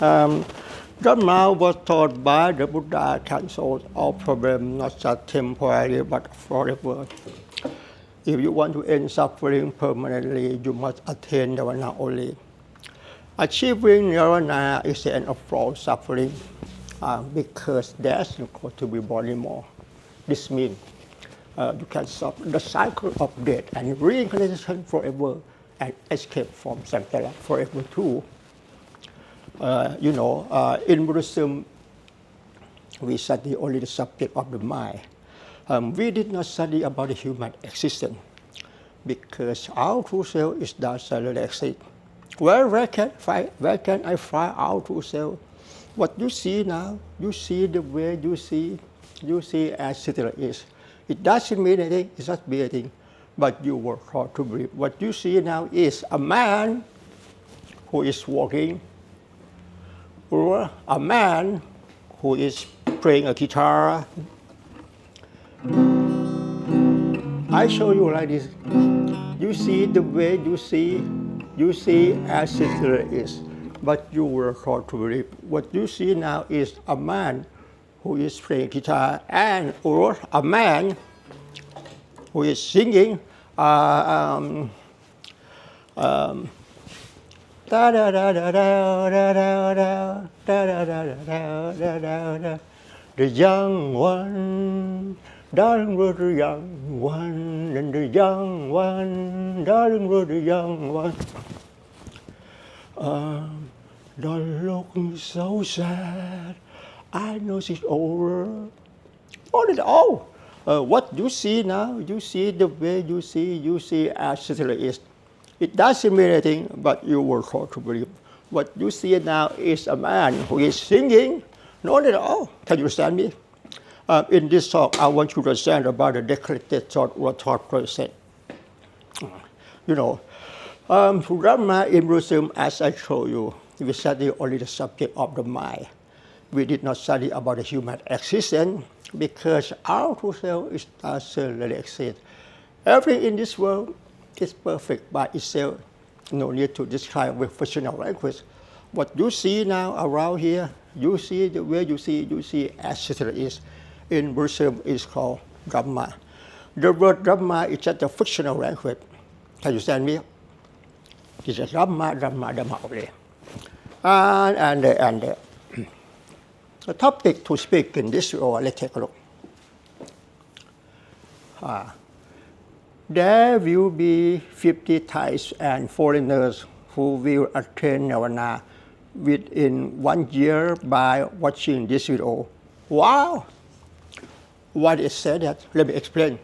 Um, Dharma was taught by the Buddha can solve all problems, not just temporarily but forever. If you want to end suffering permanently, you must attain Nirvana only. Achieving Nirvana is the end of all suffering because there's no going to be born anymore. This means you can stop the cycle of death and reincarnation forever and escape from samsara forever too. In Buddhism, we study only the subject of the mind. We did not study about the human existence because our true self is doesn't really exist. Where can I find our true self? What you see now, you see the way you see as it is. It doesn't mean anything, it's not mean anything, but you work hard to believe. What you see now is a man who is walking, or a man who is playing a guitar. I show you like this. You see the way you see as it is, but you work hard to believe. What you see now is a man who is playing guitar or a man who is singing the young one, darling was the young one, and the young one, darling was the young one. Don't look so sad. I know it's over. All in all, what you see now, you see the way you see as it is. It doesn't mean anything, but you work hard to believe. What you see now is a man who is singing. Not at all. Can you understand me? In this talk, I want you to understand about the decreted thought or thought process. Dharma in Buddhism, as I showed you, we study only the subject of the mind. We did not study about the human existence because our true self is doesn't really exist. Everything in this world is perfect by itself. No need to describe with fictional language. What you see now around here, you see the way you see as it is. In Buddhism, it's called Dhamma. The word Dhamma is just a fictional language. Can you understand me? It's a Dhamma only. And the topic to speak in this video, let's take a look. There will be 50 Thais and foreigners who will attain Nirvana within 1 year by watching this video. Wow! Why did it say that? Let me explain.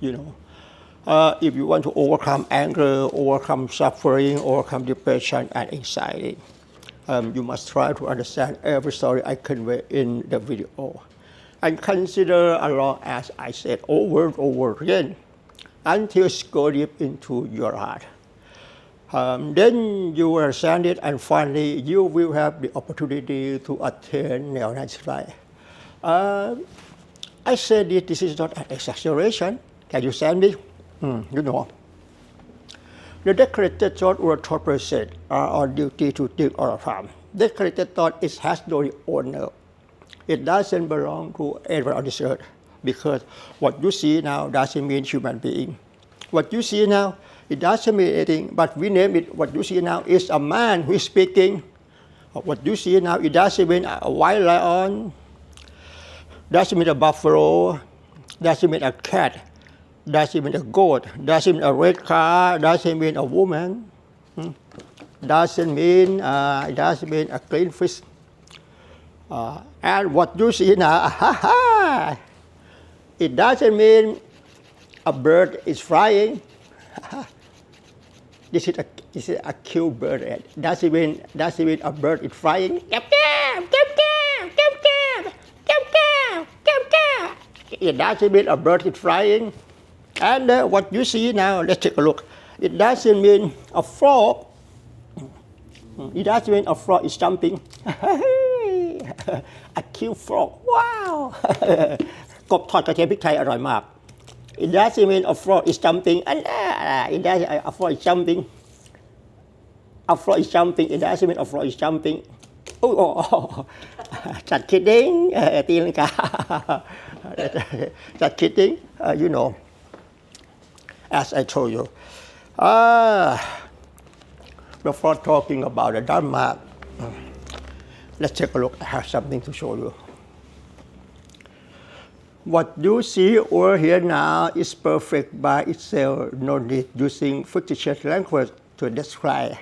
If you want to overcome anger, overcome suffering, overcome depression and anxiety, you must try to understand every story I convey in the video. And consider along as I said over and over again until it's go deep into your heart. Then you will understand it, and finally you will have the opportunity to attain Nirvana. I said this is not an exaggeration. Can you understand me? The decreted thought or thought process are on duty to think all the time. Decreted thought has no owner. It doesn't belong to anyone on this earth because what you see now doesn't mean human being. What you see now, it doesn't mean anything, but we name it. What you see now is a man who is speaking. What you see now, it doesn't mean a white lion, doesn't mean a buffalo, doesn't mean a cat, doesn't mean a goat, doesn't mean a red car, doesn't mean a woman, doesn't mean a clean fish. And what you see now, it doesn't mean a bird is flying. This is a cute bird. It doesn't mean a bird is flying. It doesn't mean a bird is flying. And what you see now, let's take a look. It doesn't mean a frog. It doesn't mean a frog is jumping. A cute frog. Wow! กบทอดกระเทียมพริกไทยอร่อยมาก It doesn't mean a frog is jumping. It doesn't a frog is jumping. A frog is jumping. It doesn't mean a frog is jumping. oh, just kidding, just kidding, as I told you. Before talking about the Dharma, let's take a look. I have something to show you. What you see over here now is perfect by itself, no need using fictitious language to describe.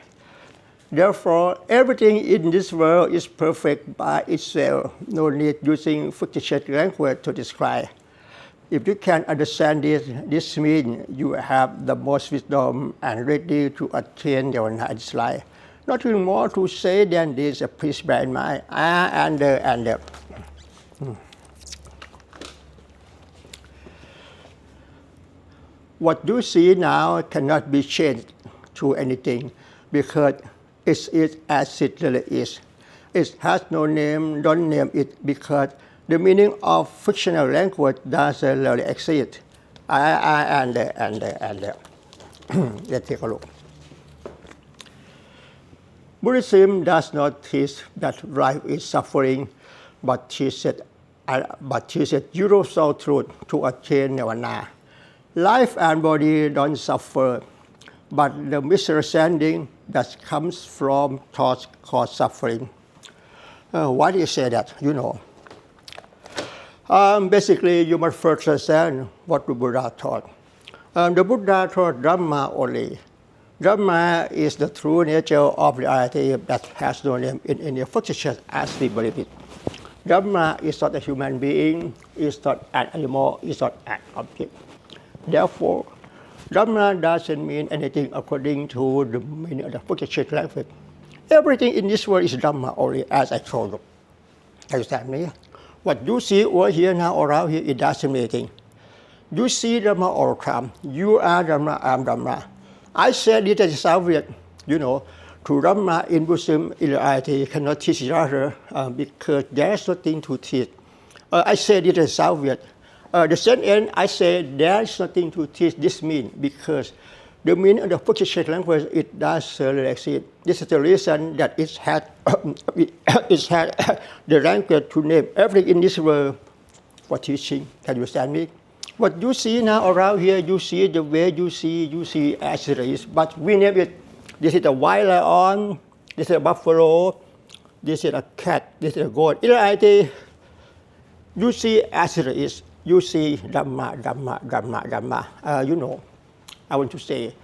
Therefore, everything in this world is perfect by itself, no need using fictitious language to describe. If you can understand this means you have the most wisdom and ready to attain Nirvana in this life. Nothing more to say than this, please bear in mind. What you see now cannot be changed to anything because it is as it really is. It has no name, don't name it because the meaning of fictional language doesn't really exist. Let's take a look. Buddhism does not teach that life is suffering, but teaches universal truth to attain Nirvana. Life and body don't suffer, but the misunderstanding that comes from thoughts cause suffering. Why do you say that? Basically, you must first understand what the Buddha taught. The Buddha taught Dharma only. Dharma is the true nature of reality that has no name in any fictitious as we believe it. Dharma is not a human being, is not an animal, is not an object. Therefore, Dharma doesn't mean anything according to the meaning of the fictitious language. Everything in this world is Dharma only, as I told you. Understand me? What you see over here now, around here, it doesn't mean anything. You see Dharma all the time. You are Dharma, I am Dharma. I said it as Soviet, to Dharma in Buddhism, in reality, cannot teach each other because there's nothing to teach. I said it as Soviet. The same end, I said there's nothing to teach. This means because the meaning of the fictitious language, it does really exist. This is the reason that it had the language to name everything in this world for teaching. Can you understand me? What you see now around here, you see the way you see as it is. But we name it. This is a wild lion, this is a buffalo, this is a cat, this is a goat. In reality, you see as it is. You see Dhamma. I want to say,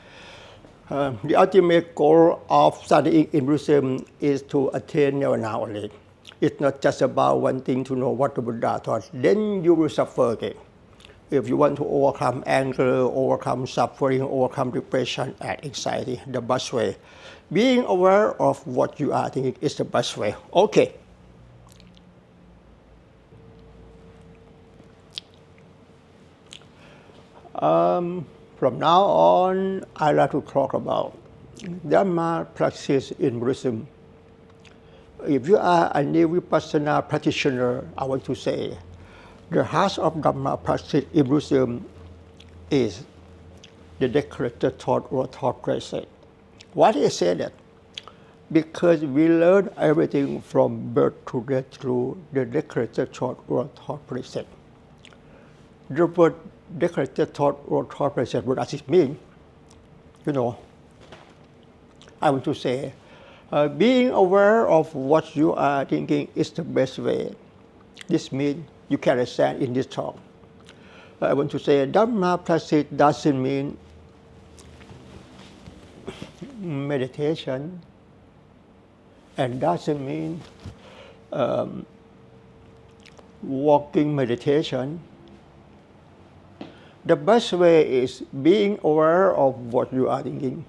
the ultimate goal of studying in Buddhism is to attain Nirvana only. It's not just about wanting to know what the Buddha taught. Then you will suffer again. If you want to overcome anger, overcome suffering, overcome depression and anxiety, the best way. Being aware of what you are thinking is the best way. Okay. From now on, I'd like to talk about Dharma practice in Buddhism. If you are a new Vipassana practitioner, I want to say the heart of Dharma practice in Buddhism is the decorated thought or thought process. Why do I say that? Because we learn everything from birth to death through the decorated thought or thought process. The word decorated thought or thought process, what does it mean? I want to say, being aware of what you are thinking is the best way. This means you can understand in this talk. I want to say Dharma practice doesn't mean meditation and doesn't mean walking meditation. The best way is being aware of what you are thinking.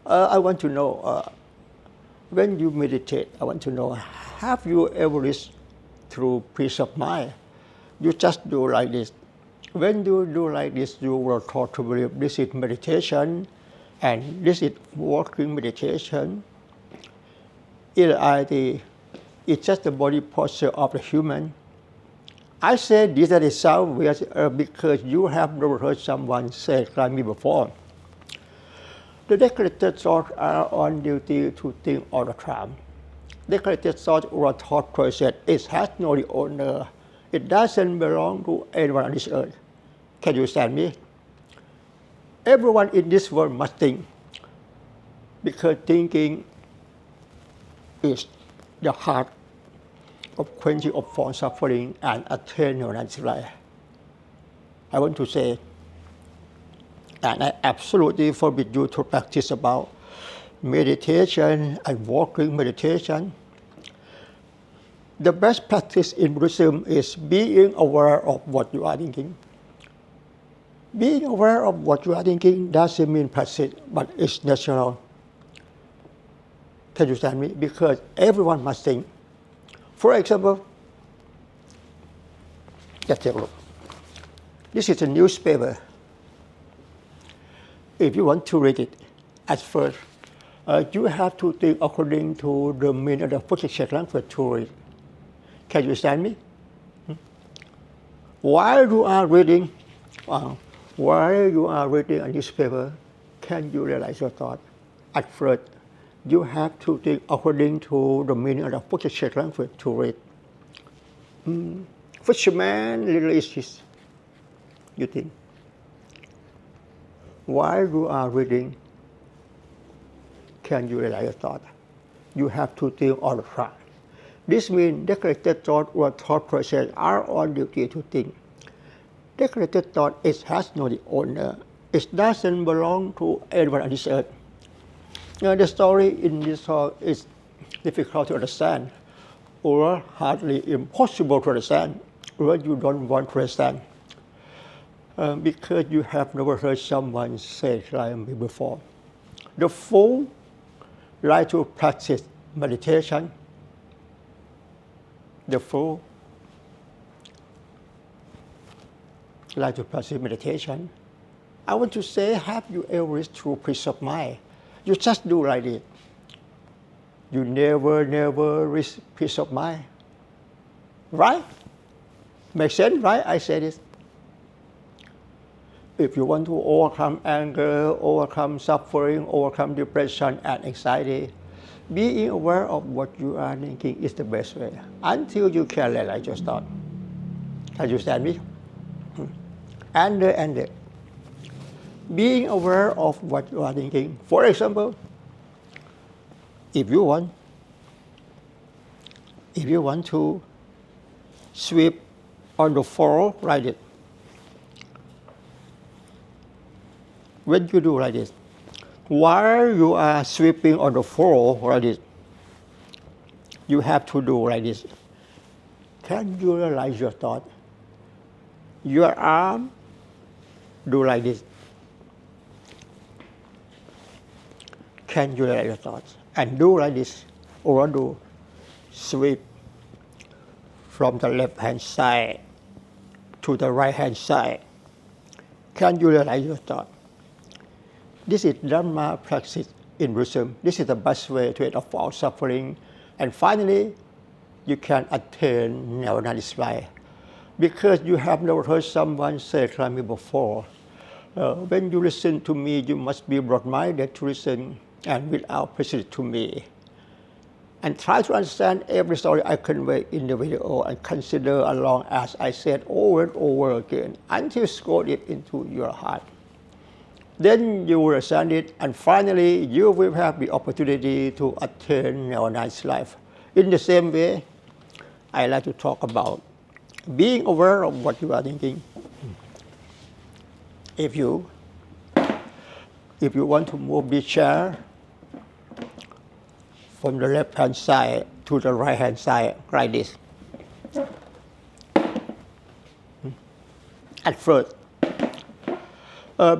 I want to know, when you meditate, I want to know, have you ever reached through peace of mind? You just do like this. When you do like this, you will taught to believe this is meditation and this is walking meditation. In reality, it's just the body posture of the human. I said this that it sounds weird because you have never heard someone say it like me before. The decorated thoughts are on duty to think all the time. Decorated thought or thought process, it has no owner. It doesn't belong to anyone on this earth. Can you understand me? Everyone in this world must think, because thinking is the heart of quenching of form suffering and attaining nirvana life. I want to say, and I absolutely forbid you to practice about meditation and walking meditation. The best practice in Buddhism is being aware of what you are thinking. Being aware of what you are thinking doesn't mean practice, but it's natural. Can you understand me? Because everyone must think. For example, let's take a look. This is a newspaper. If you want to read it, at first, you have to think according to the meaning of the Buddhist language to read. Can you understand me? While you are reading a newspaper, can you realize your thought? At first, you have to think according to the meaning of the Buddhist language to read. Fisherman, little issues. You think. While you are reading, can you realize your thought? You have to think all the time. This means decorated thought or thought process are on duty to think. Decorated thought, it has no owner. It doesn't belong to anyone on this earth. The story in this talk is difficult to understand, or hardly impossible to understand, or you don't want to understand, because you have never heard someone say like me before. The fool like to practice meditation. The fool like to practice meditation. I want to say, have you ever reached true peace of mind? You just do like this. You never reach peace of mind. Right? Makes sense, right? I say this. If you want to overcome anger, overcome suffering, overcome depression and anxiety, being aware of what you are thinking is the best way until you can realize your thought. Can you understand me? And being aware of what you are thinking. For example, if you want to sweep on the floor, write it. When you do like this, while you are sweeping on the floor like this, you have to do like this. Can you realize your thought? Your arm, do like this. Can you realize your thoughts? And do like this, or do sweep from the left-hand side to the right-hand side. Can you realize your thought? This is Dharma practice in Buddhism. This is the best way to end off all suffering. And finally, you can attain Nirvana life. Because you have never heard someone say like me before, when you listen to me, you must be broad-minded to listen and without prejudice to me. And try to understand every story I convey in the video and consider along as I said over and over again until it's go deep into your heart. Then you will understand it, and finally you will have the opportunity to attain Nirvana life. In the same way, I like to talk about being aware of what you are thinking. If you want to move the chair from the left-hand side to the right-hand side, like this. At first,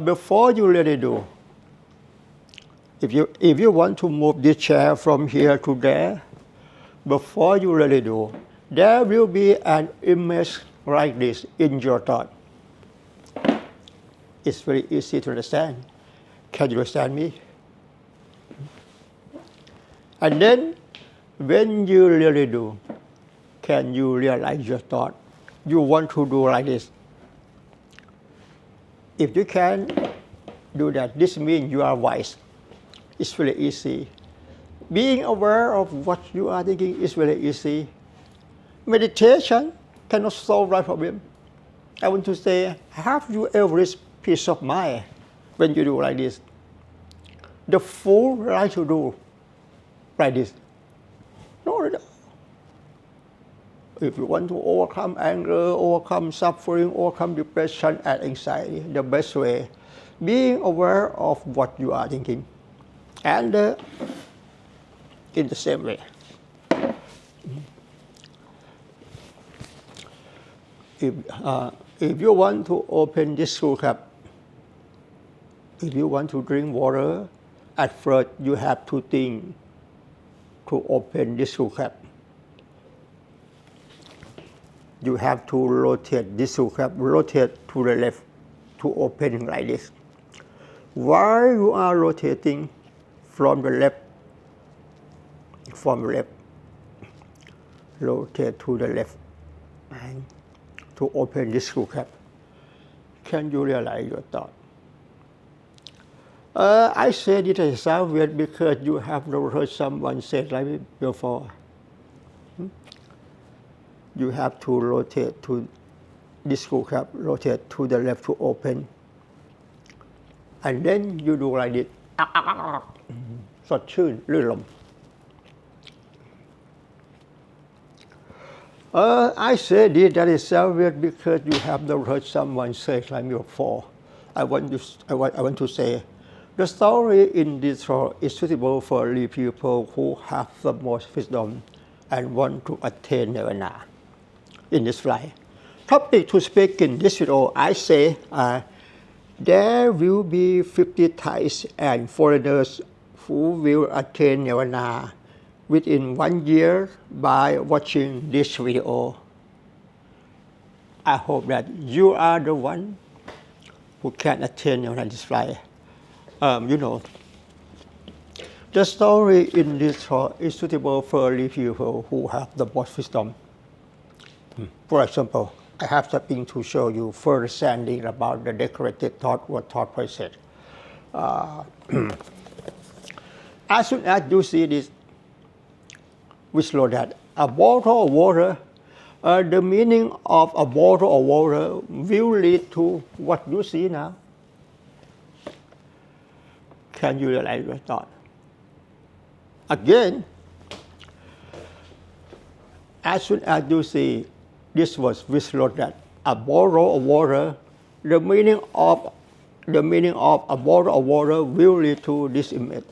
before you really do, if you want to move this chair from here to there, before you really do, there will be an image like this in your thought. It's very easy to understand. Can you understand me? And then, when you really do, can you realize your thought? You want to do like this. If you can do that, this means you are wise. It's very easy. Being aware of what you are thinking is very easy. Meditation cannot solve that problem. I want to say, have you ever reached peace of mind when you do like this? The fool like to do like this. No. If you want to overcome anger, overcome suffering, overcome depression and anxiety, the best way, being aware of what you are thinking. And in the same way, if you want to open this screw cap, if you want to drink water, at first you have to think to open this screw cap. You have to rotate this screw cap, rotate to the left to open like this. While you are rotating from the left, rotate to the left and to open this screw cap. Can you realize your thought? I said it as sound weird because you have never heard someone say it like it before. You have to rotate to this screw cap, rotate to the left to open. And then you do like this. สดชื่นลื่นลม I said it that is so weird because you have never heard someone say it like me before. I want to say the story in this story is suitable for only people who have the most wisdom and want to attain Nirvana in this life. Topic to speak in this video, I say there will be 50 Thais and foreigners who will attain Nirvana within 1 year by watching this video. I hope that you are the one who can attain Nirvana in this life. The story in this talk is suitable for only people who have the most wisdom. For example, I have something to show you further understanding about the decorated thought or thought process. As soon as you see this, we slow that. A bottle of water, the meaning of a bottle of water will lead to what you see now. Can you realize your thought? Again, as soon as you see this was whistled that a bottle of water, the meaning of a bottle of water will lead to this image.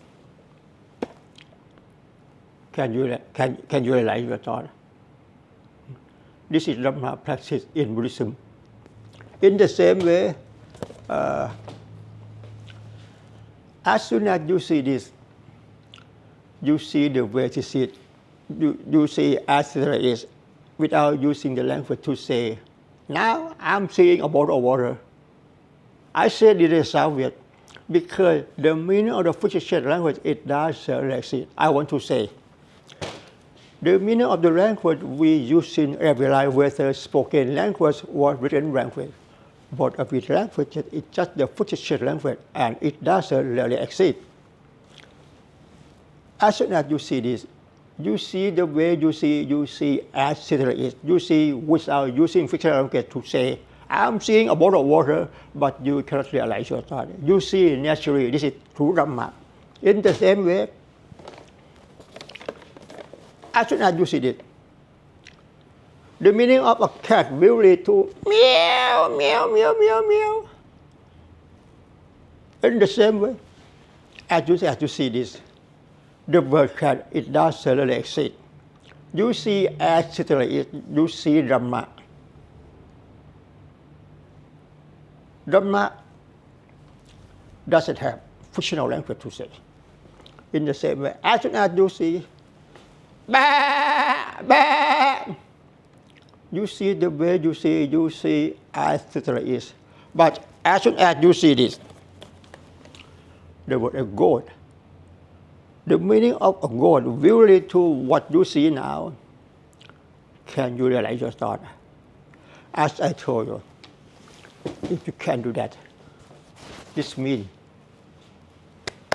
Can you realize your thought? This is Dharma practice in Buddhism. In the same way, as soon as you see this, you see the way to see it. You see as there is, without using the language to say, now I'm seeing a bottle of water. I said it is sound weird because the meaning of the fictional language, it does exist. I want to say, the meaning of the language we use in every life, whether spoken language or written language, both of these languages, it's just the fictional language and it doesn't really exist. As soon as you see this, you see the way you see as it is. You see without using fictional language to say, I'm seeing a bottle of water, but you cannot realize your thought. You see naturally, this is true Dhamma. In the same way, as soon as you see it, the meaning of a cat will lead to meow, meow, meow, meow, meow. In the same way, as you see this, the word cat, it does really exist. You see as it is, you see Dhamma. Dhamma doesn't have fictional language to say. In the same way, as soon as you see, bah, bah, you see the way you see as it is. But as soon as you see this, the word a God, the meaning of a God will lead to what you see now. Can you realize your thought? As I told you, if you can do that, this means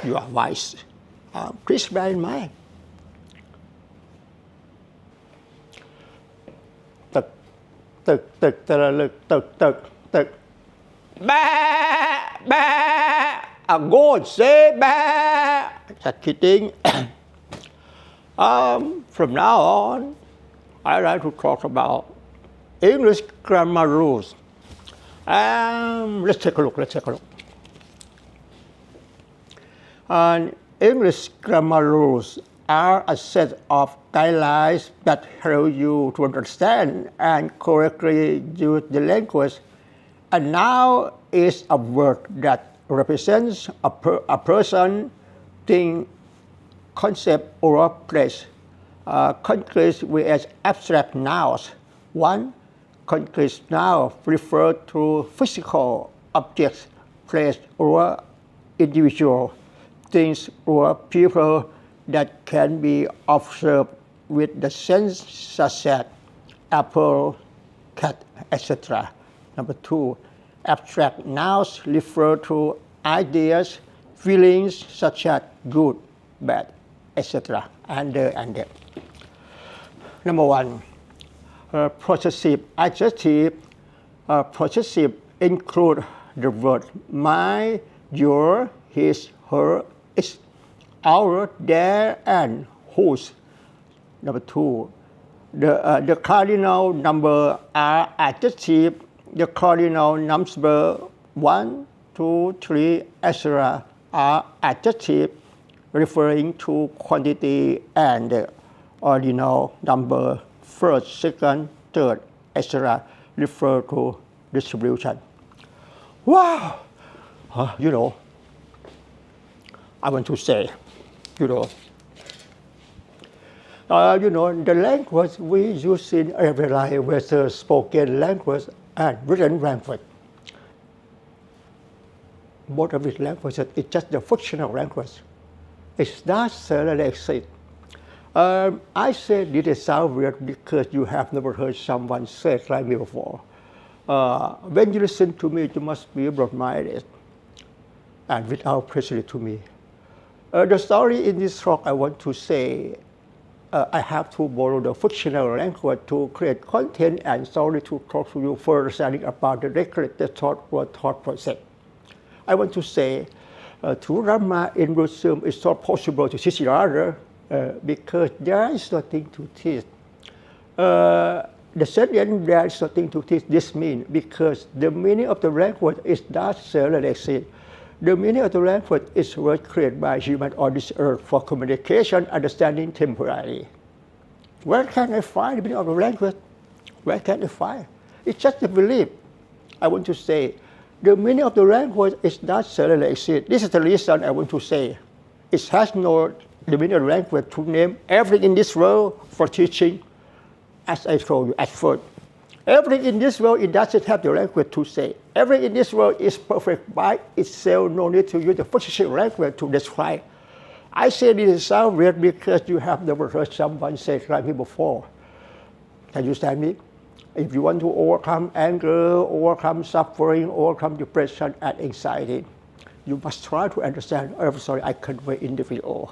you are wise. Please bear in mind, ตึกตึกตะลึกตึกตึกตึกแบะแบะ a goat say แบะ just kidding from now on I like to talk about English grammar rules let's take a look and English grammar rules are a set of guidelines that help you to understand and correctly use the language. And now is a word that represents a person, thing, concept, or place. Concrete with abstract nouns. One, concrete noun refer to physical objects, place, or individual, things, or people that can be observed with the sense such as apple, cat, etc. Number two, abstract nouns refer to ideas, feelings such as good, bad, etc. and there. Number one, possessive adjective. Possessive include the word my, your, his, her, its, our, their, and whose. Number two, the cardinal number are adjective. The cardinal number 1, 2, 3, etc. are adjective referring to quantity, and the ordinal number first, second, third, etc. refer to distribution. Wow! I want to say, the language we use in every life, whether spoken language and written language, both of these languages is just the fictional language. It's not certainly exist. I said this sound weird because you have never heard someone say it like me before. When you listen to me, you must be broad-minded and without prejudice to me. The story in this talk I want to say, I have to borrow the fictional language to create content and story to talk to you for understanding about the regulated thought or thought process. I want to say, through Dharma in Buddhism, it's not possible to teach each other because there is nothing to teach. The second, there is nothing to teach. This means because the meaning of the language is not certainly exist. The meaning of the language is word created by human on this earth for communication, understanding temporarily. Where can I find the meaning of the language? Where can I find? It's just a belief. I want to say, the meaning of the language is not certainly exist. This is the reason I want to say, it has no the meaning of the language to name everything in this world for teaching, as I told you at first. Everything in this world, it doesn't have the language to say. Everything in this world is perfect by itself, no need to use the fictional language to describe. I say this sounds weird because you have never heard someone say it like me before. Can you understand me? If you want to overcome anger, overcome suffering, overcome depression and anxiety, you must try to understand every story I convey in the video.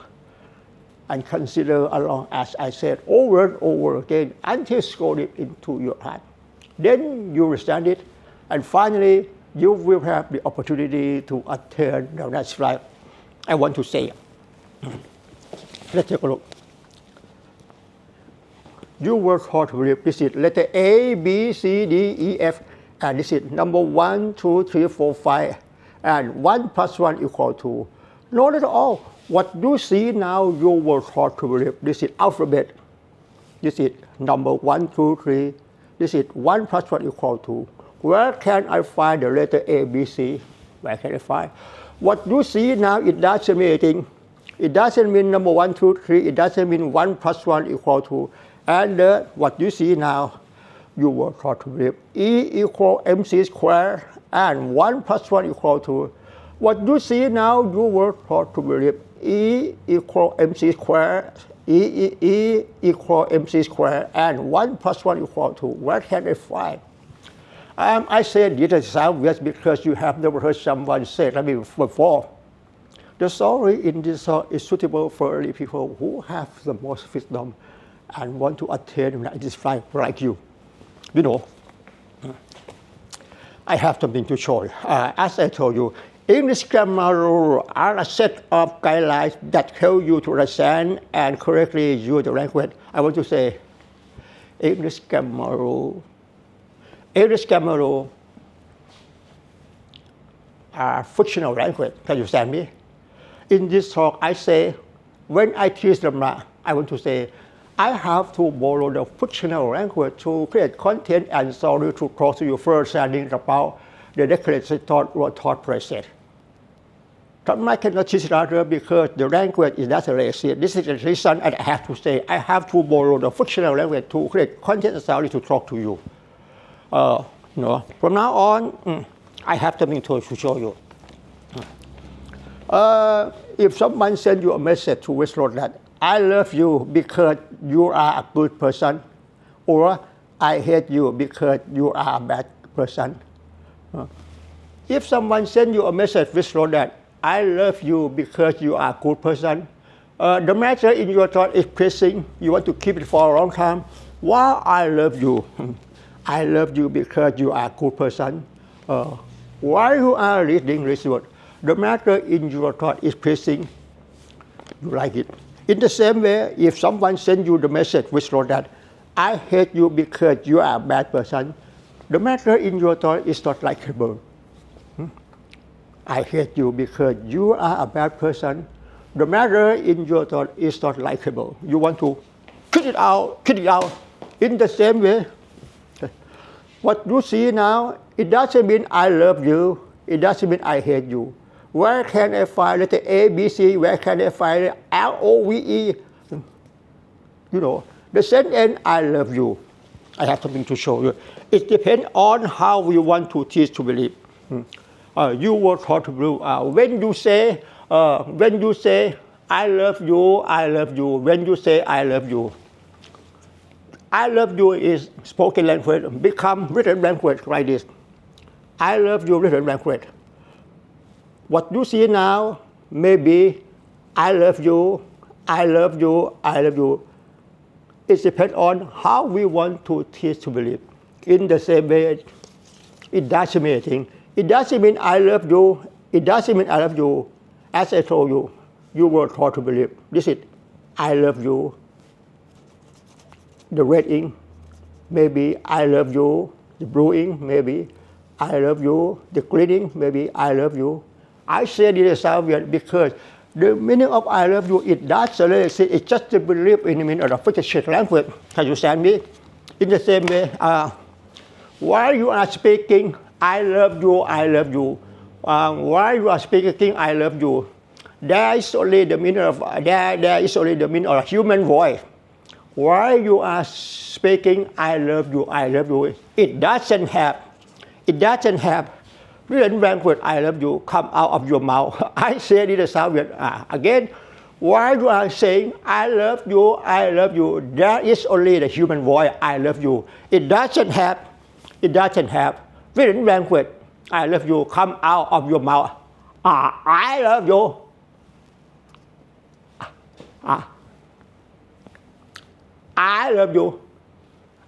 And consider along, as I said, over and over again until it's gone into your heart. Then you understand it, and finally you will have the opportunity to attain the next life. I want to say, let's take a look. You work hard to believe this is letter A, B, C, D, E, F, and this is number 1, 2, 3, 4, 5, and 1 plus 1 equal to. Not at all. What you see now, you work hard to believe. This is alphabet. This is number 1, 2, 3. This is 1 plus 1 equal to. Where can I find the letter A, B, C? Where can I find? What you see now, it doesn't mean anything. It doesn't mean number 1, 2, 3. It doesn't mean 1 plus 1 equal to. And what you see now, you work hard to believe. E equal mc squared and 1 plus 1 equal to. What you see now, you work hard to believe. E equal mc squared. E equal mc squared and 1 plus 1 equal to. Where can I find? I said this sound weird because you have never heard someone say that before. The story in this song is suitable for early people who have the most wisdom and want to attain this life like you. You know, I have something to show you. As I told you, English grammar rules are a set of guidelines that help you to understand and correctly use the language. I want to say English grammar rule. English grammar rule are fictional language. Can you understand me? In this talk, I say, when I teach Dharma, I want to say, I have to borrow the fictional language to create content and story to talk to you first, understanding about the declared thought or thought process. Dharma cannot teach other because the language is not exist. This is the reason I have to say, I have to borrow the fictional language to create content and story to talk to you. From now on, I have something to show you. If someone sends you a message to withdraw that, I love you because you are a good person, or I hate you because you are a bad person. If someone sends you a message withdraw that, I love you because you are a good person, the matter in your thought is pressing, you want to keep it for a long time. Why I love you? I love you because you are a good person. While you are reading this word, the matter in your thought is pressing, you like it. In the same way, if someone sends you the message which wrote that, I hate you because you are a bad person, the matter in your thought is not likable. I hate you because you are a bad person. The matter in your thought is not likable. You want to kick it out. In the same way, what you see now, it doesn't mean I love you. It doesn't mean I hate you. Where can I find letter A, B, C? Where can I find L, O, V, E? The sentence, I love you. I have something to show you. It depends on how we want to teach to believe. You will taught to believe. When you say, I love you, I love you. When you say, I love you. I love you is spoken language, become written language like this. I love you, written language. What you see now may be I love you, I love you, I love you. It depends on how we want to teach to believe. In the same way, it doesn't mean anything. It doesn't mean I love you. It doesn't mean I love you. As I told you, you were taught to believe. This is I love you. The red ink, maybe I love you. The blue ink, maybe I love you. The green ink, maybe I love you. I say this because the meaning of I love you, it doesn't exist. It's just the belief in the meaning of the fictional language. Can you understand me? In the same way, while you are speaking, I love you, I love you. While you are speaking, I love you. There is only the meaning of there is only the meaning of a human voice. While you are speaking, I love you, I love you. It doesn't have written language, I love you, come out of your mouth. I say this again. While you are saying, I love you, there is only the human voice, I love you. It doesn't have written language, I love you, come out of your mouth. I love you. I love you.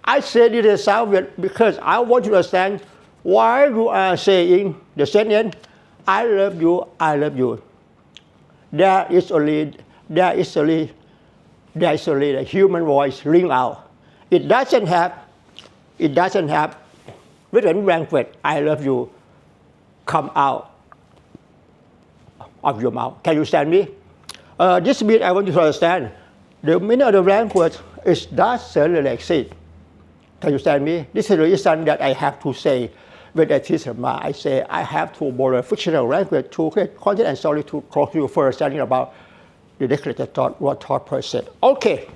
I say this because I want you to understand why you are saying the sentence, I love you, I love you. There is only the human voice ring out. It doesn't have written language, I love you, come out of your mouth. Can you understand me? This means I want you to understand the meaning of the language is doesn't exist. Can you understand me? This is the reason that I have to say, when I teach Dharma, I say I have to borrow fictional language to create content and story to talk to you first, understanding about the declared thought or thought process. Okay.